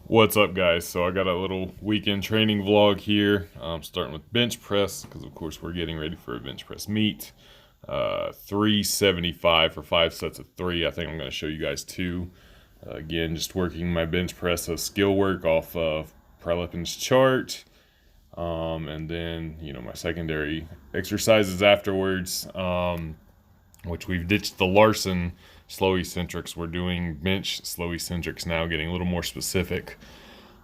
What's up, guys? So I got a little weekend training vlog here. I'm starting with bench press because of course we're getting ready for a bench press meet. 375 for 5 sets of 3. I think I'm going to show you guys two. Again, just working my bench press of skill work off of Prelipin's chart. And then, my secondary exercises afterwards, which we've ditched the Larson slow eccentrics. We're doing bench slow eccentrics now, getting a little more specific.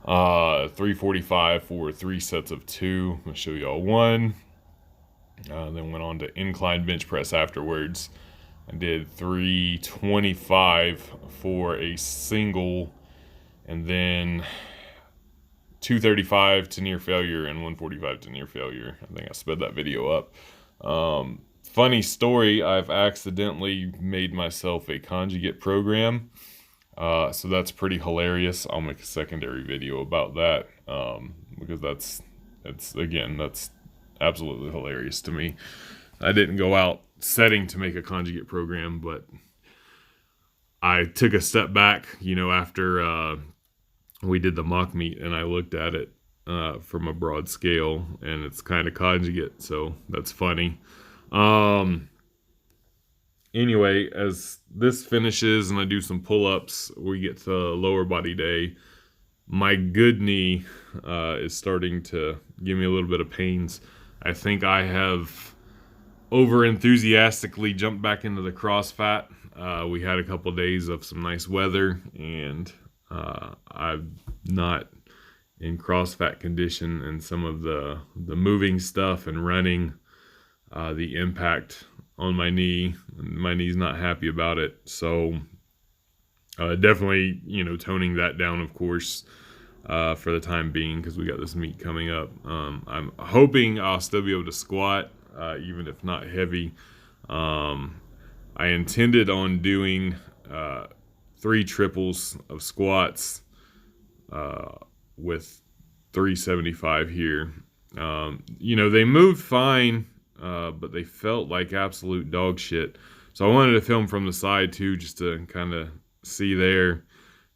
345 for 3 sets of 2. I'm going to show y'all one. Then went on to incline bench press afterwards. I did 325 for a single, and then 235 to near failure and 145 to near failure. I think I sped that video up. Funny story, I've accidentally made myself a conjugate program. So that's pretty hilarious. I'll make a secondary video about that, because that's absolutely hilarious to me. I didn't go out setting to make a conjugate program, but I took a step back, after we did the mock meet, and I looked at it from a broad scale, and it's kind of conjugate, so that's funny. Anyway, as this finishes and I do some pull-ups, we get to lower body day. My good knee is starting to give me a little bit of pains. I think I have over-enthusiastically jumped back into the cross fat. We had a couple days of some nice weather, and I'm not in cross fat condition, and some of the moving stuff and running, the impact on my knee's not happy about it. So definitely, toning that down, of course, for the time being, because we got this meet coming up. I'm hoping I'll still be able to squat, even if not heavy. I intended on doing 3 triples of squats with 375 here. They moved fine, but they felt like absolute dog shit. So I wanted to film from the side too, just to kind of see there.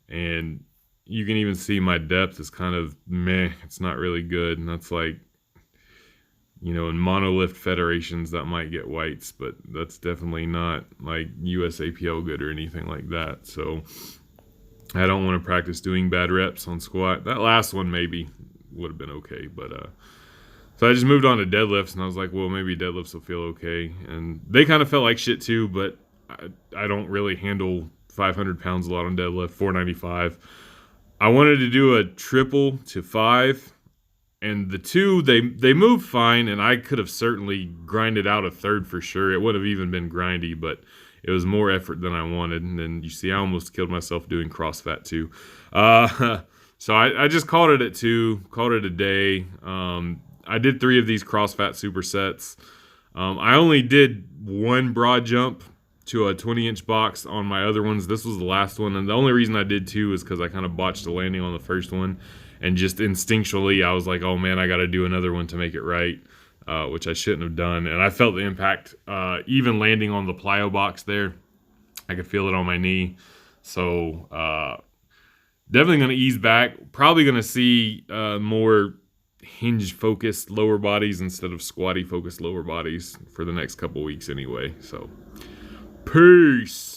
And you can even see my depth is kind of meh. It's not really good. And that's like, in monolift federations that might get whites, but that's definitely not like USAPL good or anything like that. So I don't want to practice doing bad reps on squat. That last one maybe would have been okay, but so I just moved on to deadlifts, and I was like, well, maybe deadlifts will feel okay. And they kind of felt like shit too, but I don't really handle 500 pounds a lot on deadlift, 495. I wanted to do a triple to 5, and the 2, they moved fine, and I could have certainly grinded out a third for sure. It would have even been grindy, but it was more effort than I wanted. And then you see I almost killed myself doing cross fat too. So I just called it at 2, called it a day. I did 3 of these cross fat supersets. I only did 1 broad jump to a 20-inch box on my other ones. This was the last one, and the only reason I did 2 is because I kind of botched the landing on the first one, and just instinctually I was like, oh man, I got to do another one to make it right, which I shouldn't have done. And I felt the impact, even landing on the plyo box there. I could feel it on my knee. So definitely going to ease back. Probably going to see more hinge focused lower bodies instead of squatty focused lower bodies for the next couple weeks anyway. So peace.